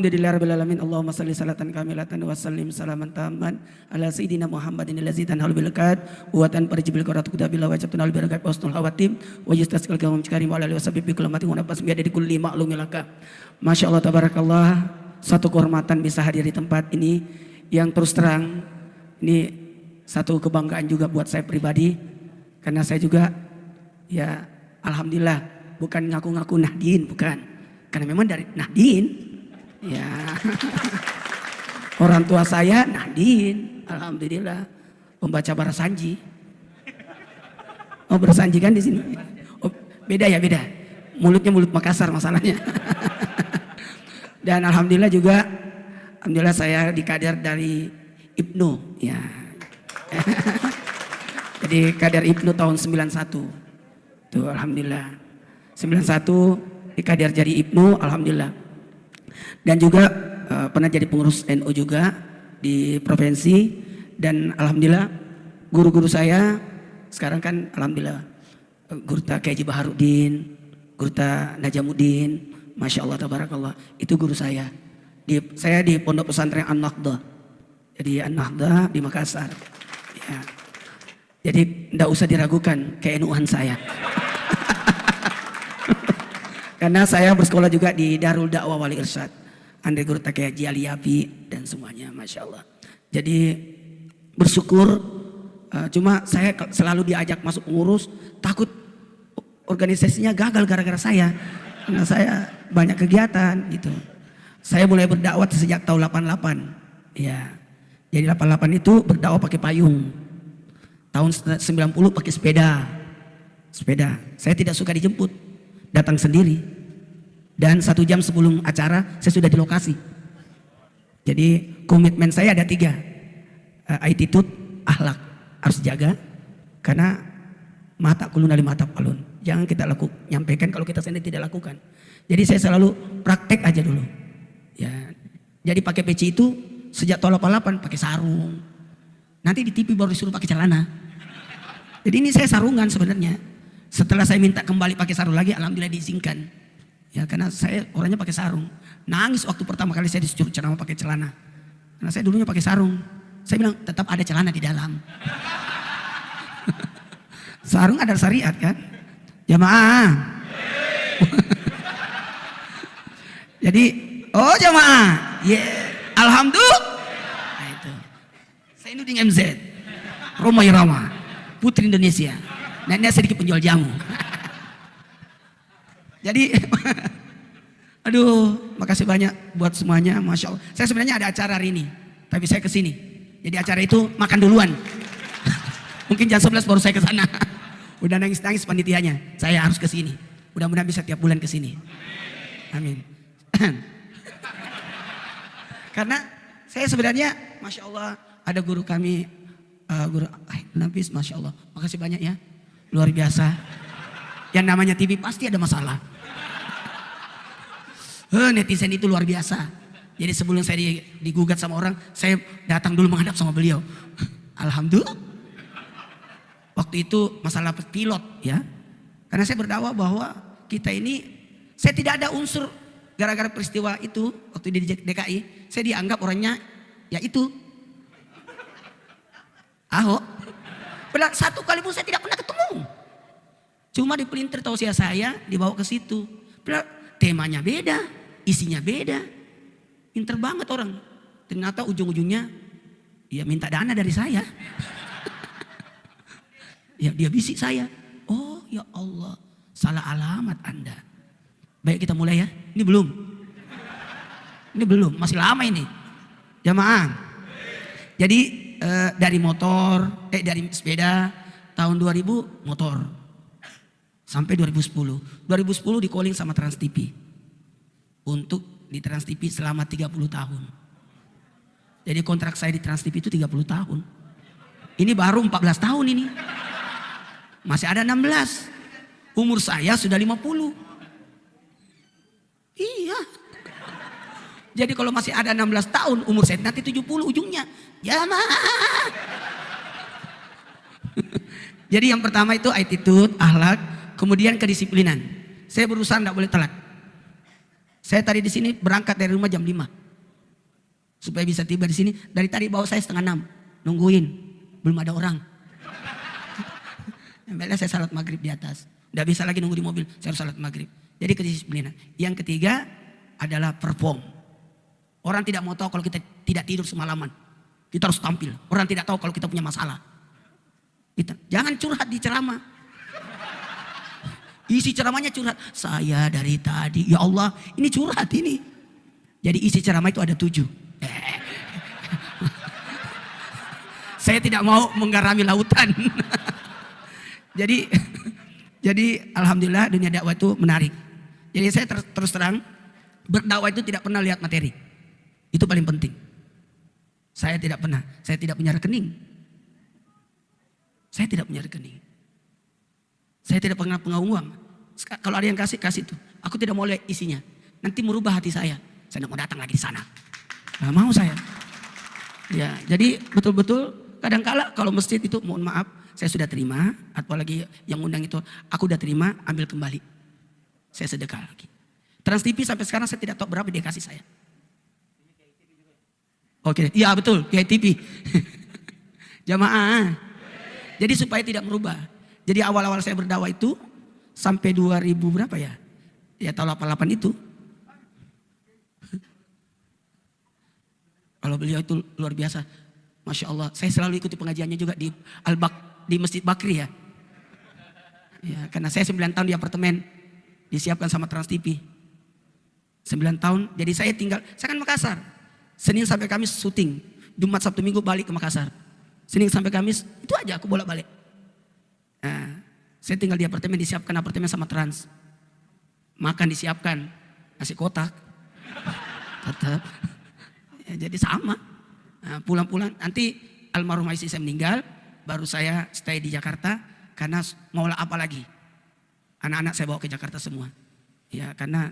Alhamdulillahirrahmanirrahim. Allahumma salli salatan kamilatan wa sallim salaman taman ala sayyidina Muhammadin allazi tanhalu bil qad wa tanfar jibril qaratu kutabil wa jabtun al barakat wasnul hawatim wa yastasqal kaum karim wa alihi wasabbi bi kullamatin wa nafas bi di kulli ma'lumin laka. Masyaallah tabarakallah, satu kehormatan bisa hadir di tempat ini yang terus terang ini satu kebanggaan juga buat saya pribadi karena saya juga ya alhamdulillah bukan ngaku-ngaku Nahdien, bukan. Karena memang dari Nahdien ya, orang tua saya Nahdien, alhamdulillah, pembaca Barasanji. Oh Barasanji kan di sini. Oh, beda ya beda. Mulutnya mulut Makassar masalahnya. Dan alhamdulillah juga, alhamdulillah saya dikader dari Ibnu. Ya. Jadi kader Ibnu tahun 91. Tuh alhamdulillah. 91 dikader jadi Ibnu, alhamdulillah. Dan juga pernah jadi pengurus NU juga di provinsi, dan alhamdulillah guru-guru saya sekarang kan alhamdulillah Gurta Kiai Baharudin, Gurta Najamuddin, masya Allah tabarakallah, itu guru saya. Saya di Pondok Pesantren An-Nahdha, jadi An-Nahdha di Makassar. Ya. Jadi tidak usah diragukan ke-NU-an saya. Karena saya bersekolah juga di Darul Dakwah Wali Irsyad, Andre Guru Kiai Haji Ali Yafi dan semuanya, masya Allah. Jadi bersyukur, cuma saya selalu diajak masuk pengurus, takut organisasinya gagal gara-gara saya, karena saya banyak kegiatan gitu. Saya mulai berdakwah sejak tahun 88, ya. Jadi 88 itu berdakwah pakai payung, tahun 90 pakai sepeda. Saya tidak suka dijemput, datang sendiri, dan 1 jam sebelum acara saya sudah di lokasi. Jadi komitmen saya ada 3, attitude, akhlak harus jaga, karena mata kulun dari mata palun, jangan kita nyampaikan kalau kita sendiri tidak lakukan. Jadi saya selalu praktek aja dulu ya. Jadi pakai peci itu sejak tahun 88 pakai sarung, nanti di TV baru disuruh pakai celana. Jadi ini saya sarungan sebenarnya. Setelah saya minta kembali pakai sarung lagi, alhamdulillah diizinkan. Ya karena saya orangnya pakai sarung. Nangis waktu pertama kali saya disuruh ceramah pakai celana. Karena saya dulunya pakai sarung. Saya bilang tetap ada celana di dalam. Sarung ada syariat kan? Jamaah. Jadi, oh jamaah. Yeah. Alhamdulillah. Nah, itu. Saya nuding MZ. Roma Irama. Putri Indonesia. Nah ini sedikit penjual jamu. Jadi, aduh, makasih banyak buat semuanya, masya Allah. Saya sebenarnya ada acara hari ini, tapi saya kesini. Jadi acara itu makan duluan. Mungkin jam 11 baru saya ke sana. Udah nangis-nangis panitianya. Saya harus kesini. Mudah-mudahan bisa tiap bulan kesini. Amin. Karena saya sebenarnya, masya Allah, ada guru kami, guru Nafis, masya Allah. Makasih banyak ya. Luar biasa. Yang namanya TV pasti ada masalah. Netizen itu luar biasa. Jadi sebelum saya digugat sama orang, saya datang dulu menghadap sama beliau. Alhamdulillah. Waktu itu masalah pilot ya. Karena saya berdakwah bahwa kita ini, saya tidak ada unsur gara-gara peristiwa itu waktu di DKI, saya dianggap orangnya ya itu Ahok. Padahal 1 kali pun saya tidak pernah ketemu. Cuma dipelintir tausiah saya dibawa ke situ. Padahal temanya beda, isinya beda. Pinter banget orang. Ternyata ujung-ujungnya ya minta dana dari saya. Ya dia bisik saya. Oh ya Allah, salah alamat Anda. Baik kita mulai ya. Ini belum. Ini belum, masih lama ini. Jamaah. Jadi dari motor, dari sepeda tahun 2000 motor. Sampai 2010. 2010 di calling sama Trans TV. Untuk di Trans TV selama 30 tahun. Jadi kontrak saya di Trans TV itu 30 tahun. Ini baru 14 tahun ini. Masih ada 16. Umur saya sudah 50. Iya. Jadi kalau masih ada 16 tahun, umur saya nanti 70 ujungnya. Jamaah. Jadi yang pertama itu attitude, akhlak, kemudian kedisiplinan. Saya berusaha tidak boleh telat. Saya tadi di sini berangkat dari rumah jam 5. Supaya bisa tiba di sini. Dari tadi bawa saya 5:30. Nungguin. Belum ada orang. Akhirnya saya salat maghrib di atas. Udah bisa lagi nunggu di mobil. Saya harus salat maghrib. Jadi kedisiplinan. Yang ketiga adalah perform. Orang tidak mau tahu kalau kita tidak tidur semalaman. Kita harus tampil. Orang tidak tahu kalau kita punya masalah. Jangan curhat di ceramah. Isi ceramahnya curhat. Saya dari tadi. Ya Allah, ini curhat ini. Jadi isi ceramah itu ada 7. Saya tidak mau menggarami lautan. Jadi alhamdulillah dunia dakwah itu menarik. Jadi saya terus terang, berdakwah itu tidak pernah lihat materi. Itu paling penting. Saya tidak punya rekening. Saya tidak punya rekening. Saya tidak pernah uang. Kalau ada yang kasih tuh. Aku tidak mau lihat isinya. Nanti merubah hati saya. Saya tidak mau datang lagi di sana. Gak mau saya. Ya, jadi betul-betul kadang-kala kalau masjid itu mohon maaf, saya sudah terima. Apalagi yang undang itu aku udah terima, ambil kembali. Saya sedekah lagi. Trans TV sampai sekarang saya tidak tahu berapa dia kasih saya. Oke, iya betul, TV. Jamaah. Jadi supaya tidak merubah. Jadi awal-awal saya berdakwah itu sampai 2000 berapa ya? Ya tahun 88 itu. Kalau beliau itu luar biasa. Masya Allah. Saya selalu ikuti pengajiannya juga di di Masjid Bakri ya. Ya, karena saya 9 tahun di apartemen. Disiapkan sama Trans TV. 9 tahun. Jadi saya kan Makassar. Senin sampai Kamis syuting. Jumat Sabtu Minggu balik ke Makassar. Senin sampai Kamis itu aja aku bolak-balik. Nah, saya tinggal di apartemen, disiapkan apartemen sama Trans. Makan disiapkan, nasi kotak. Tetap. Ya, jadi sama. Nah, pulang-pulang nanti almarhum istri saya meninggal, baru saya stay di Jakarta karena mau apa lagi? Anak-anak saya bawa ke Jakarta semua. Ya, karena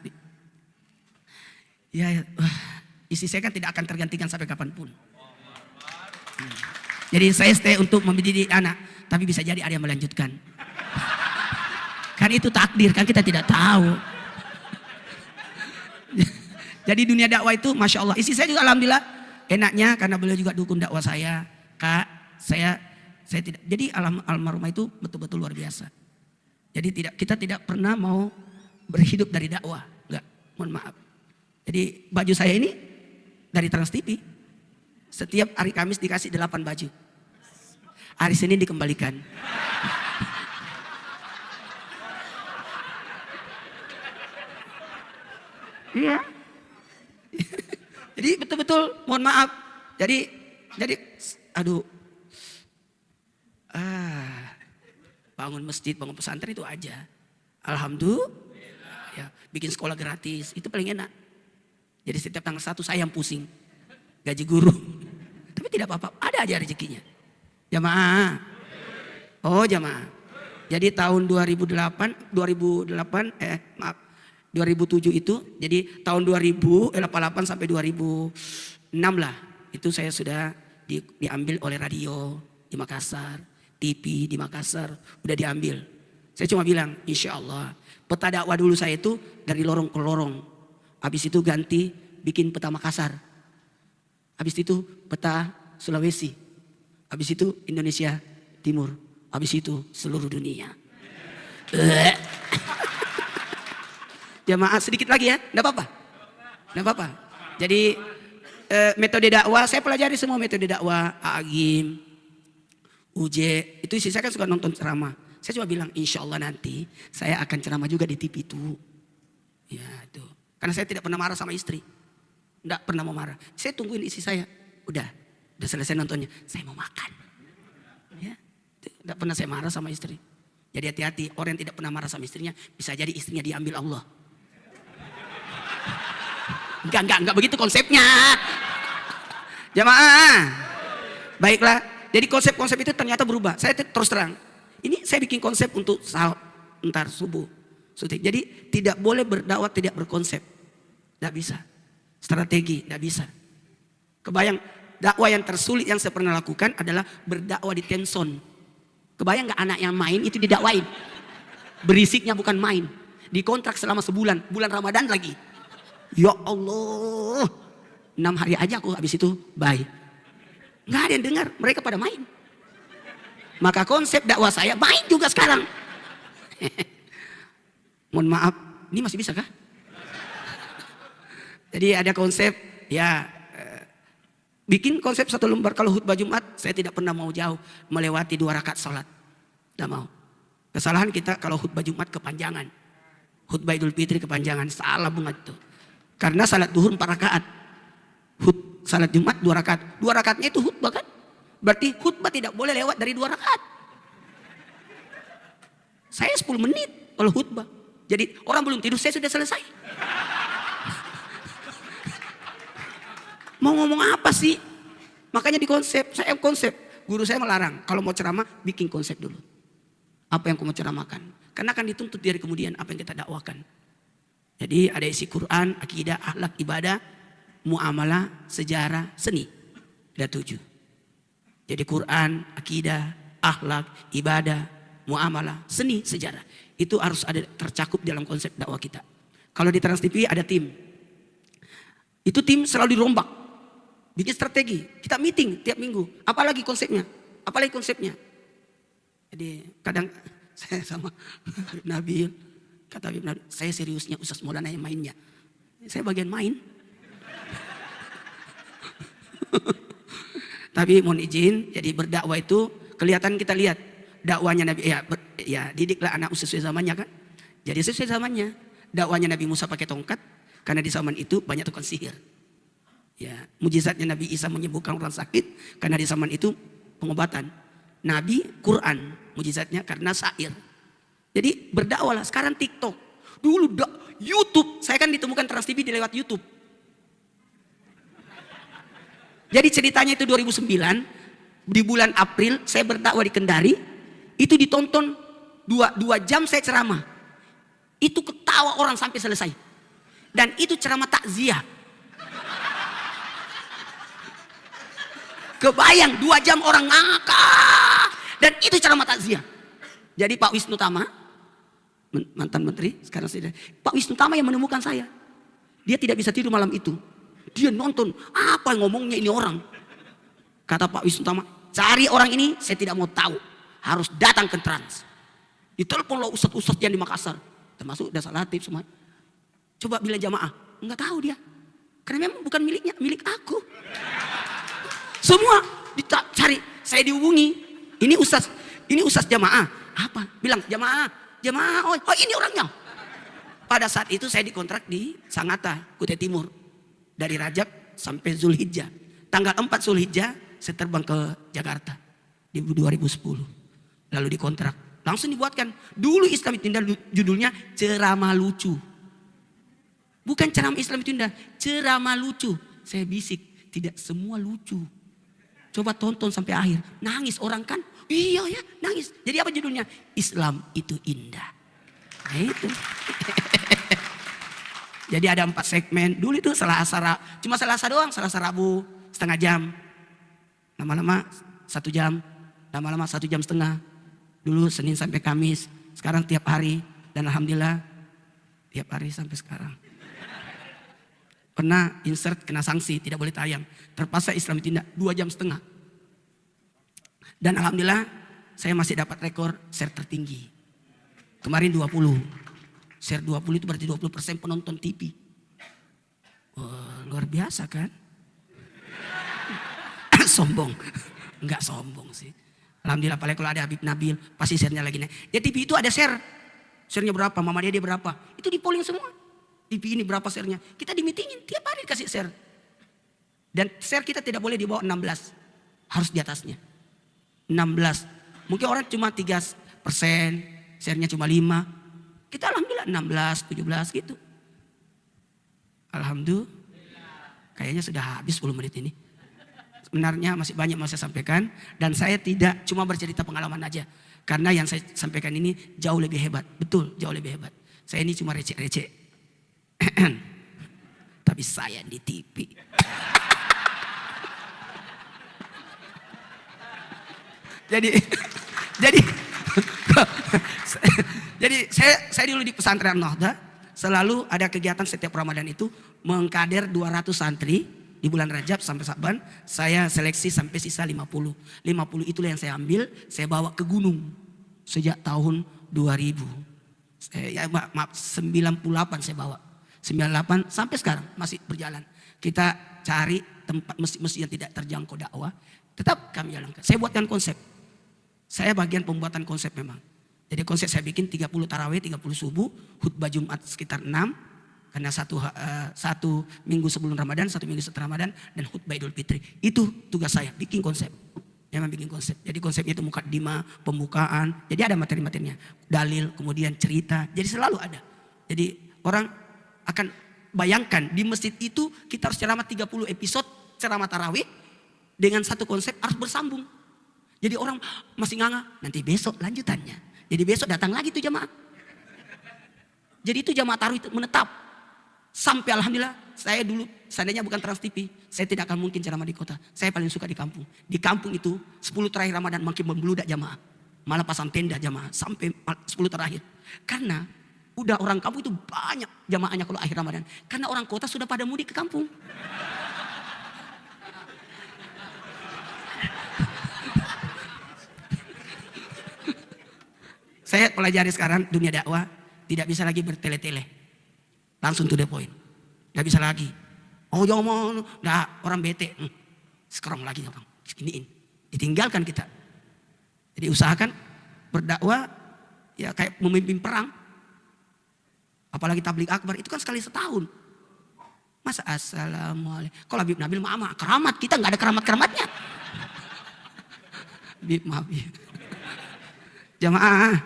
istri saya kan tidak akan tergantikan sampai kapanpun. Jadi saya stay untuk mendidik anak, tapi bisa jadi ada yang melanjutkan. Kan itu takdir, kan kita tidak tahu. Jadi dunia dakwah itu Masya Allah. Istri saya juga alhamdulillah enaknya karena beliau juga dukung dakwah saya. Kak, saya tidak. Jadi almarhumah itu betul-betul luar biasa. Jadi kita tidak pernah mau berhidup dari dakwah. Enggak, mohon maaf. Jadi baju saya ini dari Trans TV. Setiap hari Kamis dikasih 8 baju. Hari Senin dikembalikan. Iya. Jadi betul-betul mohon maaf. Jadi aduh. Bangun masjid, bangun pesantren itu aja. Alhamdulillah. Ya, bikin sekolah gratis, itu paling enak. Jadi setiap tanggal 1 saya yang pusing. Gaji guru. Tapi tidak apa-apa, ada aja rezekinya. Jamaah. Oh, jamaah. Jadi tahun 2007 itu, jadi tahun 2008 sampai 2006 lah. Itu saya sudah diambil oleh radio di Makassar, TV di Makassar, udah diambil. Saya cuma bilang, insya Allah. Peta dakwah dulu saya itu dari lorong ke lorong. Habis itu ganti bikin peta Makassar. Habis itu peta Sulawesi. Habis itu Indonesia Timur. Habis itu seluruh dunia. Jamaah sedikit lagi ya, enggak apa-apa. Enggak apa-apa. Jadi metode dakwah, saya pelajari semua metode dakwah. Agim, UJ, itu istri saya kan suka nonton ceramah. Saya cuma bilang, insya Allah nanti saya akan ceramah juga di TV itu. Ya itu. Karena saya tidak pernah marah sama istri. Enggak pernah mau marah. Saya tungguin istri saya. Udah selesai nontonnya. Saya mau makan. Ya, enggak pernah saya marah sama istri. Jadi hati-hati, orang yang tidak pernah marah sama istrinya, bisa jadi istrinya diambil Allah. Enggak begitu konsepnya. Jamaah. Baiklah. Jadi konsep-konsep itu ternyata berubah. Saya terus terang. Ini saya bikin konsep untuk ntar subuh. Jadi tidak boleh berdakwah tidak berkonsep. Tidak bisa. Strategi, tidak bisa. Kebayang dakwah yang tersulit yang saya pernah lakukan adalah berdakwah di Tenson. Kebayang gak anak yang main itu didakwain. Berisiknya bukan main. Dikontrak selama sebulan. Bulan Ramadan lagi. Ya Allah, 6 hari aja aku habis itu bye. Nggak ada yang dengar, mereka pada main. Maka konsep dakwah saya main juga sekarang. Mohon maaf, ini masih bisa kah? Jadi ada konsep, ya bikin konsep 1 lembar. Kalau khutbah Jumat, saya tidak pernah mau jauh melewati 2 rakaat salat. Tidak mau. Kesalahan kita kalau khutbah Jumat kepanjangan. Khutbah Idul Fitri kepanjangan, salah banget tuh. Karena salat duhur 4 rakaat. Salat Jumat 2 rakaat. 2 rakaatnya itu khutbah kan? Berarti khutbah tidak boleh lewat dari 2 rakaat. Saya 10 menit kalau khutbah. Jadi orang belum tidur saya sudah selesai. Mau ngomong apa sih? Makanya di konsep, saya konsep. Guru saya melarang, kalau mau ceramah bikin konsep dulu. Apa yang kamu ceramahkan? Karena akan dituntut dari kemudian apa yang kita dakwakan. Jadi ada isi Quran, akidah, akhlak, ibadah, muamalah, sejarah, seni. Ada 7. Jadi Quran, akidah, akhlak, ibadah, muamalah, seni, sejarah. Itu harus ada tercakup dalam konsep dakwah kita. Kalau di Trans TV ada tim. Itu tim selalu dirombak. Bikin strategi. Kita meeting tiap minggu. Apalagi konsepnya. Apalagi konsepnya. Jadi kadang saya sama Habib Nabil. Kata Habib Nabil, saya seriusnya Ustaz Maulana yang mainnya. Saya bagian main. Tapi mohon izin, jadi berdakwah itu kelihatan kita lihat dakwanya Nabi, ya didiklah anak sesuai zamannya kan. Jadi sesuai zamannya, dakwanya Nabi Musa pakai tongkat, karena di zaman itu banyak tukang sihir. Ya, mujizatnya Nabi Isa menyembuhkan orang sakit, karena di zaman itu pengobatan. Nabi Quran, mujizatnya karena syair. Jadi berdakwalah. Sekarang TikTok, dulu YouTube, saya kan ditemukan Trans TV di lewat YouTube. Jadi ceritanya itu 2009, di bulan April saya berdakwah di Kendari, itu ditonton 2 jam saya ceramah. Itu ketawa orang sampai selesai. Dan itu ceramah takziah. Kebayang 2 jam orang ngakak. Dan itu ceramah takziah. Jadi Pak Wisnu Tama, mantan menteri, sekarang sudah. Pak Wisnu Tama yang menemukan saya. Dia tidak bisa tidur malam itu. Dia nonton, apa yang ngomongnya ini orang. Kata Pak Wisnu Tama, cari orang ini, saya tidak mau tahu. Harus datang ke Trans. Diteleponlah ustadz-ustadz yang di Makassar. Termasuk Dasa Latif semua. Coba bilang jamaah, enggak tahu dia. Karena memang bukan miliknya, milik aku. Semua dicari, saya dihubungi. Ini ustadz jamaah. Apa? Bilang jamaah, oh ini orangnya. Pada saat itu saya dikontrak di Sangatta, Kutai Timur. Dari Rajab sampai Zulhijjah. Tanggal 4 Zulhijjah saya terbang ke Jakarta di 2010. Lalu dikontrak. Langsung dibuatkan. Dulu Islam itu indah judulnya ceramah lucu. Bukan ceramah Islam itu indah, ceramah lucu. Saya bisik, tidak semua lucu. Coba tonton sampai akhir. Nangis orang kan? Iya ya, nangis. Jadi apa judulnya? Islam itu indah. Nah itu. Jadi ada 4 segmen. Dulu itu cuma Selasa doang, Selasa Rabu setengah jam. Lama-lama 1 jam, lama-lama 1 jam setengah. Dulu Senin sampai Kamis, sekarang tiap hari. Dan alhamdulillah tiap hari sampai sekarang. Pernah insert kena sanksi, tidak boleh tayang. Terpaksa Islam itu 2 jam setengah. Dan alhamdulillah saya masih dapat rekor share tertinggi. Kemarin 20. Share 20 itu berarti 20% penonton TV. Wah, luar biasa kan? Sombong. Enggak sombong sih. Alhamdulillah, apalagi kalau ada Habib Nabil, pasti share-nya lagi naik. Ya TV itu ada share. Share-nya berapa, Mama dia berapa. Itu di polling semua. TV ini berapa share-nya. Kita di meetingin, tiap hari dikasih share. Dan share kita tidak boleh di bawah 16. Harus di atasnya. 16. Mungkin orang cuma 3%, share-nya cuma 5. Kita alhamdulillah 16, 17 gitu. Alhamdulillah. Kayaknya sudah habis 10 menit ini. Sebenarnya masih banyak mau saya sampaikan. Dan saya tidak cuma bercerita pengalaman aja. Karena yang saya sampaikan ini jauh lebih hebat. Betul, jauh lebih hebat. Saya ini cuma receh-receh. Tapi saya di TV. Jadi saya dulu di pesantren Nahda, selalu ada kegiatan setiap Ramadan itu mengkader 200 santri di bulan Rajab sampai Sa'ban. Saya seleksi sampai sisa 50. 50 itulah yang saya ambil, saya bawa ke gunung sejak tahun 2000. Maaf 98 saya bawa. 98 sampai sekarang masih berjalan. Kita cari tempat masjid-masjid yang tidak terjangkau dakwah, tetap kami jalankan. Saya buatkan konsep. Saya bagian pembuatan konsep memang. Jadi konsep saya bikin 30 tarawih, 30 subuh, khutbah Jumat sekitar 6. Karena satu minggu sebelum Ramadan, satu minggu setelah Ramadan, dan khutbah Idul Fitri. Itu tugas saya, bikin konsep. Memang bikin konsep. Jadi konsepnya itu mukaddimah, pembukaan. Jadi ada materi-materinya. Dalil, kemudian cerita. Jadi selalu ada. Jadi orang akan bayangkan di masjid itu kita harus ceramah 30 episode ceramah tarawih dengan satu konsep harus bersambung. Jadi orang masih nganga, nanti besok lanjutannya. Jadi besok datang lagi tuh jamaah. Jadi itu jamaah tarawih itu menetap. Sampai alhamdulillah saya dulu seandainya bukan Trans TV, saya tidak akan mungkin ceramah di kota. Saya paling suka di kampung. Di kampung itu 10 terakhir Ramadan makin membludak jamaah. Malah pasang tenda jamaah sampai 10 terakhir. Karena udah orang kampung itu banyak jamaahnya kalau akhir Ramadan. Karena orang kota sudah pada mudik ke kampung. Saya pelajari sekarang dunia dakwah tidak bisa lagi bertele-tele. Langsung to the point. Tidak bisa lagi. Oh jangan mau, nah, orang bete. Sekarang lagi orang. Iniin. Ditinggalkan kita. Jadi usahakan berdakwah ya kayak memimpin perang. Apalagi tabligh akbar itu kan sekali setahun. Masa assalamualaikum. Kalau Habib Nabil mah keramat, kita nggak ada keramat-keramatnya. Habib maaf ya. Jamaah,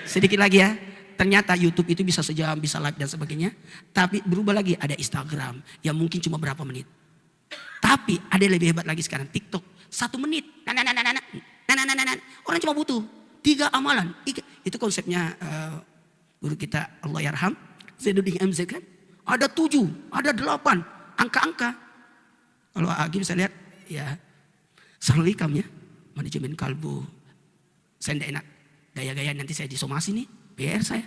sedikit lagi ya. Ternyata YouTube itu bisa sejam, bisa live dan sebagainya. Tapi berubah lagi, ada Instagram yang mungkin cuma berapa menit. Tapi ada yang lebih hebat lagi sekarang, TikTok 1 menit. Orang cuma butuh 3 amalan. Itu konsepnya guru kita Allah yarham, Zainuddin MZ kan. Ada 7, ada 8 angka-angka. Kalau Agim saya lihat ya Sanul Hikam ya, manajemen kalbu. Saya tidak enak gaya-gaya nanti saya disomasi nih, PR saya.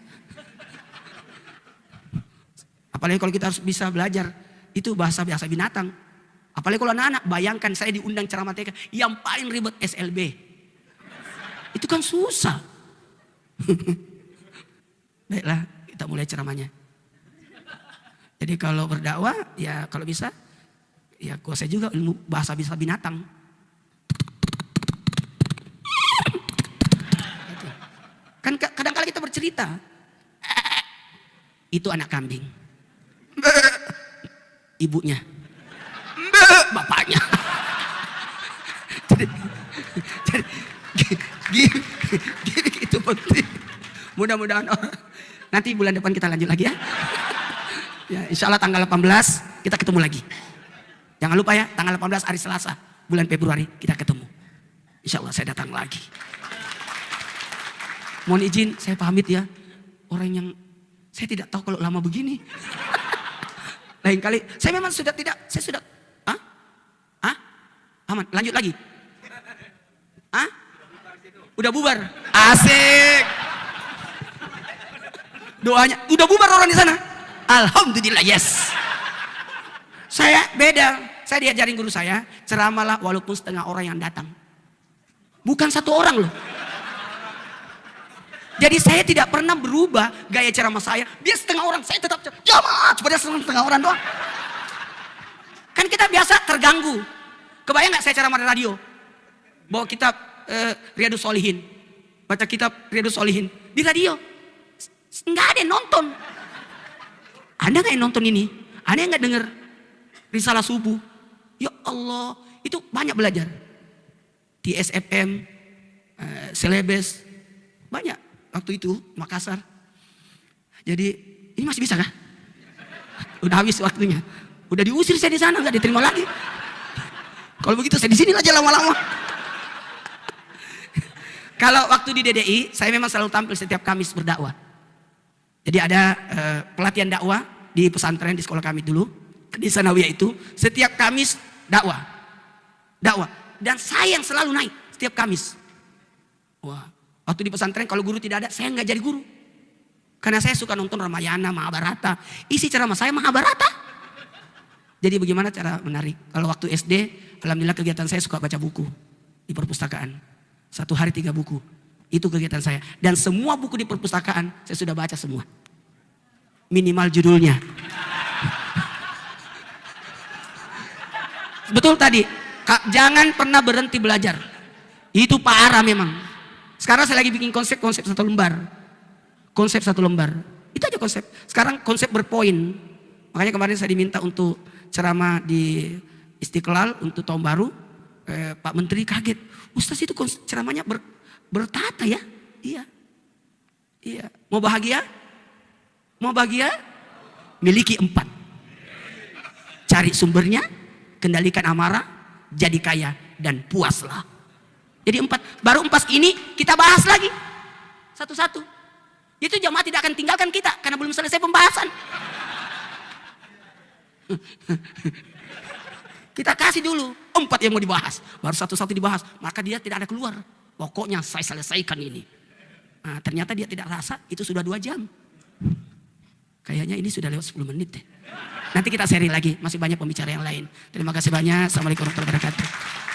Apalagi kalau kita harus bisa belajar itu bahasa binatang. Apalagi kalau anak-anak, bayangkan saya diundang ceramah TK yang paling ribet SLB. Itu kan susah. Baiklah, kita mulai ceramahnya. Jadi kalau berdakwah, ya kalau bisa, ya kuasai juga ilmu bahasa binatang. Kan kadang-kala kita bercerita, itu anak kambing, ibunya, bapaknya. Jadi itu penting. Mudah-mudahan nanti bulan depan kita lanjut lagi ya. Ya, insya Allah tanggal 18 kita ketemu lagi. Jangan lupa ya, tanggal 18 hari Selasa bulan Februari kita ketemu. Insya Allah saya datang lagi. Mohon izin saya pamit ya. Orang yang saya tidak tahu kalau lama begini. Lain kali saya memang sudah tidak, saya sudah aman, lanjut lagi. Udah bubar. Asik. Doanya udah bubar orang di sana. Alhamdulillah, yes. Saya beda. Saya diajarin guru saya, ceramahlah walaupun setengah orang yang datang. Bukan 1 orang loh. Jadi saya tidak pernah berubah gaya ceramah saya. Dia setengah orang, saya tetap jamaah. Cuma dia setengah orang doang. Kan kita biasa terganggu. Kebayang gak saya ceramah di radio? Bawa kitab Riyadhus Shalihin. Baca kitab Riyadhus Shalihin. Di radio. Nggak ada yang nonton. Anda gak yang nonton ini? Anda yang gak denger Risalah Subuh? Ya Allah. Itu banyak belajar. Di SFM, Selebes. Banyak. Waktu itu Makassar. Jadi ini masih bisa kah? Udah habis waktunya. Udah diusir saya di sana, nggak diterima lagi. Kalau begitu saya di sini aja lama-lama. Kalau waktu di DDI, saya memang selalu tampil setiap Kamis berdakwah. Jadi ada pelatihan dakwah di pesantren di sekolah kami dulu, di Sanawiyah itu setiap Kamis dakwah. Dan saya yang selalu naik setiap Kamis. Wah. Waktu di pesantren kalau guru tidak ada, saya nggak jadi guru. Karena saya suka nonton Ramayana, Mahabharata. Isi ceramah saya Mahabharata. Jadi bagaimana cara menarik? Kalau waktu SD, alhamdulillah kegiatan saya suka baca buku di perpustakaan. 1 hari 3 buku. Itu kegiatan saya. Dan semua buku di perpustakaan saya sudah baca semua. Minimal judulnya. Betul tadi. Jangan pernah berhenti belajar. Itu parah memang. Sekarang saya lagi bikin konsep 1 lembar. Konsep 1 lembar. Itu aja konsep. Sekarang konsep berpoin. Makanya kemarin saya diminta untuk ceramah di Istiqlal untuk tahun baru. Pak Menteri kaget. Ustaz itu ceramahnya bertata ya? Iya. Iya. Mau bahagia? Mau bahagia? Miliki 4. Cari sumbernya, kendalikan amarah, jadi kaya dan puaslah. Jadi 4. Baru 4 ini kita bahas lagi. Satu-satu. Itu jamaah tidak akan tinggalkan kita karena belum selesai pembahasan. Kita kasih dulu 4 yang mau dibahas. Baru satu-satu dibahas. Maka dia tidak ada keluar. Pokoknya saya selesaikan ini. Nah, ternyata dia tidak rasa itu sudah 2 jam. Kayaknya ini sudah lewat 10 menit deh. Nanti kita seri lagi. Masih banyak pembicara yang lain. Terima kasih banyak. Assalamualaikum warahmatullahi wabarakatuh.